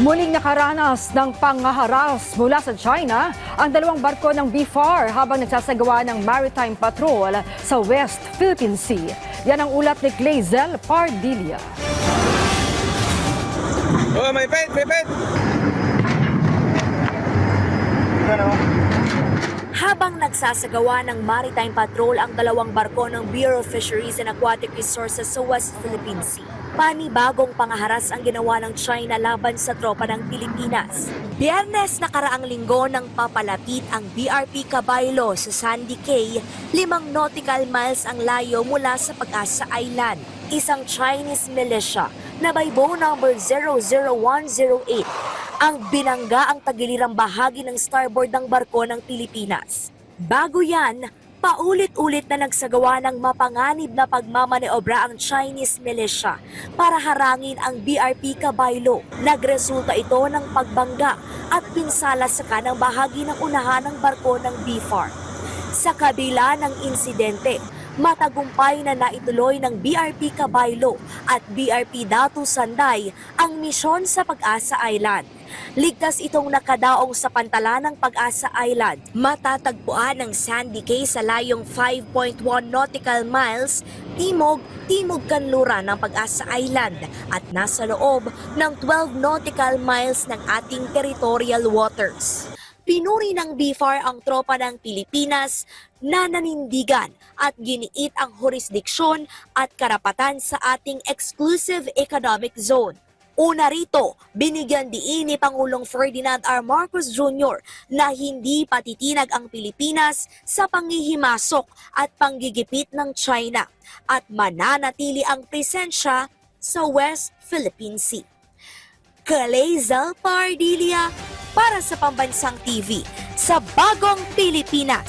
Muling nakaranas ng panghaharas mula sa China ang dalawang barko ng BFAR habang nagsasagawa ng maritime patrol sa West Philippine Sea. Yan ang ulat ni Clazel Pardilla. Oh, may pet! Habang nagsasagawa ng maritime patrol ang dalawang barko ng Bureau of Fisheries and Aquatic Resources sa West Philippine Sea, panibagong panghaharas ang ginawa ng China laban sa tropa ng Pilipinas. Biyernes nakaraang linggo nang papalapit ang BRP Cabaylo sa Sandy Cay, 5 nautical miles ang layo mula sa Pag-asa Island. Isang Chinese militia na by bow number 00108 ang binangga ang tagilirang bahagi ng starboard ng barko ng Pilipinas. Bago yan, paulit-ulit na nagsagawa ng mapanganib na pagmamaneobra ang Chinese militia para harangin ang BRP Cabaylo. Nagresulta ito ng pagbangga at pinsala sa kanang bahagi ng unahan ng barko ng BFAR. Sa kabila ng insidente, matagumpay na naituloy ng BRP Cabaylo at BRP Datu Sanday ang misyon sa Pag-asa Island. Ligtas itong nakadaong sa pantala ng Pag-asa Island. Matatagpuan ng Sandy Cay sa layong 5.1 nautical miles timog kanluran ng Pag-asa Island at nasa loob ng 12 nautical miles ng ating territorial waters. Pinuri ng BFAR ang tropa ng Pilipinas na nanindigan at giniit ang jurisdiksyon at karapatan sa ating exclusive economic zone. Una rito, binigyan diin ni Pangulong Ferdinand R. Marcos Jr. na hindi patitinag ang Pilipinas sa panghihimasok at panggigipit ng China at mananatili ang presensya sa West Philippine Sea. Clazel Pardilla para sa Pambansang TV sa Bagong Pilipinas.